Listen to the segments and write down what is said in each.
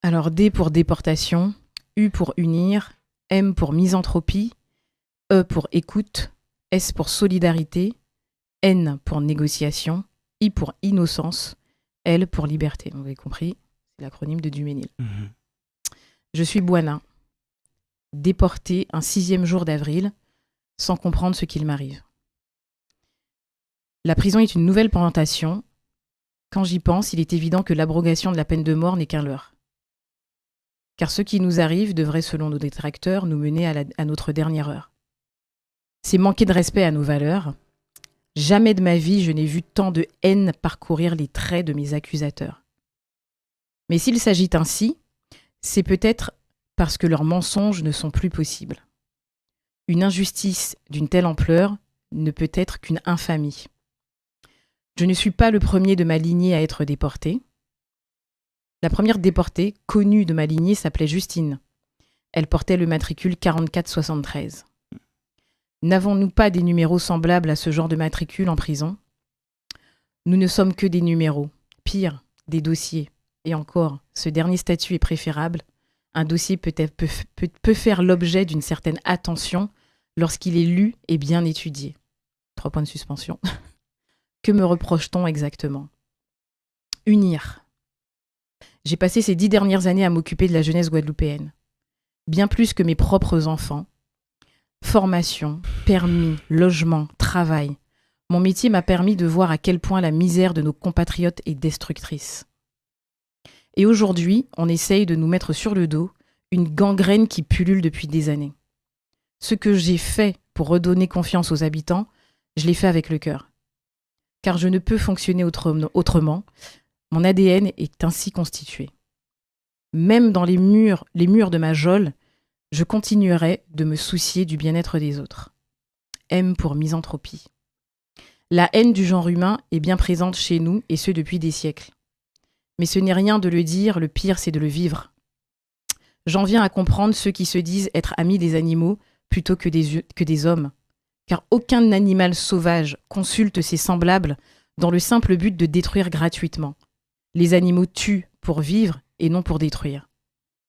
Alors, D pour déportation, U pour unir, M pour misanthropie, E pour écoute, S pour solidarité, N pour négociation, I pour innocence, L pour liberté. Vous avez compris, c'est l'acronyme de Duménil. Je suis Bouana, déportée un 6e jour d'avril, sans comprendre ce qu'il m'arrive. La prison est une nouvelle plantation. Quand j'y pense, il est évident que l'abrogation de la peine de mort n'est qu'un leurre. Car ce qui nous arrive devrait, selon nos détracteurs, nous mener à notre dernière heure. C'est manquer de respect à nos valeurs. Jamais de ma vie je n'ai vu tant de haine parcourir les traits de mes accusateurs. Mais s'il s'agit ainsi, c'est peut-être parce que leurs mensonges ne sont plus possibles. Une injustice d'une telle ampleur ne peut être qu'une infamie. Je ne suis pas le premier de ma lignée à être déporté. La première déportée, connue de ma lignée, s'appelait Justine. Elle portait le matricule 4473. N'avons-nous pas des numéros semblables à ce genre de matricule en prison ? Nous ne sommes que des numéros, pire, des dossiers. Et encore, ce dernier statut est préférable. Un dossier peut faire l'objet d'une certaine attention lorsqu'il est lu et bien étudié. 3 points de suspension. Que me reproche-t-on exactement ? Unir. J'ai passé ces 10 dernières années à m'occuper de la jeunesse guadeloupéenne. Bien plus que mes propres enfants. Formation, permis, logement, travail. Mon métier m'a permis de voir à quel point la misère de nos compatriotes est destructrice. Et aujourd'hui, on essaye de nous mettre sur le dos une gangrène qui pullule depuis des années. Ce que j'ai fait pour redonner confiance aux habitants, je l'ai fait avec le cœur. Car je ne peux fonctionner autrement. Mon ADN est ainsi constitué. Même dans les murs de ma geôle, je continuerai de me soucier du bien-être des autres. M pour misanthropie. La haine du genre humain est bien présente chez nous, et ce depuis des siècles. Mais ce n'est rien de le dire, le pire c'est de le vivre. J'en viens à comprendre ceux qui se disent être amis des animaux plutôt que des hommes. Car aucun animal sauvage consulte ses semblables dans le simple but de détruire gratuitement. Les animaux tuent pour vivre et non pour détruire.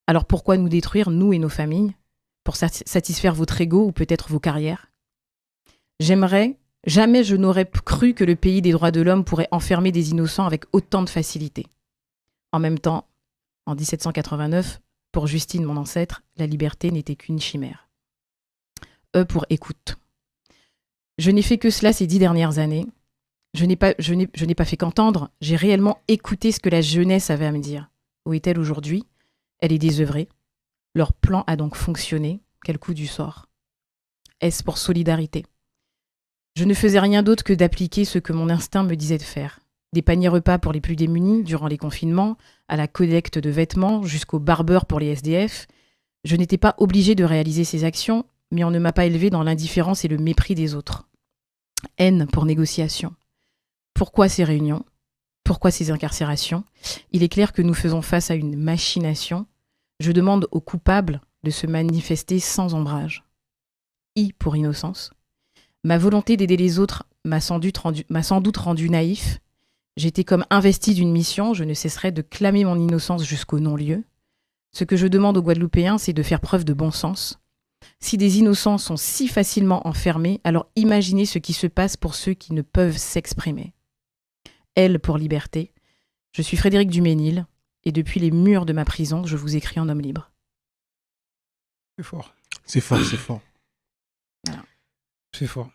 Alors pourquoi nous détruire, nous et nos familles ? Pour satisfaire votre ego ou peut-être vos carrières ? Jamais je n'aurais cru que le pays des droits de l'homme pourrait enfermer des innocents avec autant de facilité. En même temps, en 1789, pour Justine, mon ancêtre, la liberté n'était qu'une chimère. E pour écoute. Je n'ai fait que cela ces 10 dernières années. Je n'ai pas fait qu'entendre, j'ai réellement écouté ce que la jeunesse avait à me dire. Où est-elle aujourd'hui ? Elle est désœuvrée. Leur plan a donc fonctionné. Quel coup du sort ? S pour solidarité. Je ne faisais rien d'autre que d'appliquer ce que mon instinct me disait de faire. Des paniers repas pour les plus démunis durant les confinements, à la collecte de vêtements, jusqu'au barbeur pour les SDF. Je n'étais pas obligée de réaliser ces actions, mais on ne m'a pas élevée dans l'indifférence et le mépris des autres. N pour négociation. Pourquoi ces réunions ? Pourquoi ces incarcérations ? Il est clair que nous faisons face à une machination. Je demande aux coupables de se manifester sans ombrage. I pour innocence. Ma volonté d'aider les autres m'a sans doute rendu naïf. J'étais comme investie d'une mission, je ne cesserai de clamer mon innocence jusqu'au non-lieu. Ce que je demande aux Guadeloupéens, c'est de faire preuve de bon sens. Si des innocents sont si facilement enfermés, alors imaginez ce qui se passe pour ceux qui ne peuvent s'exprimer. L pour liberté. Je suis Frédéric Duménil, et depuis les murs de ma prison, je vous écris en homme libre. C'est fort. C'est fort, c'est fort. Voilà. C'est fort.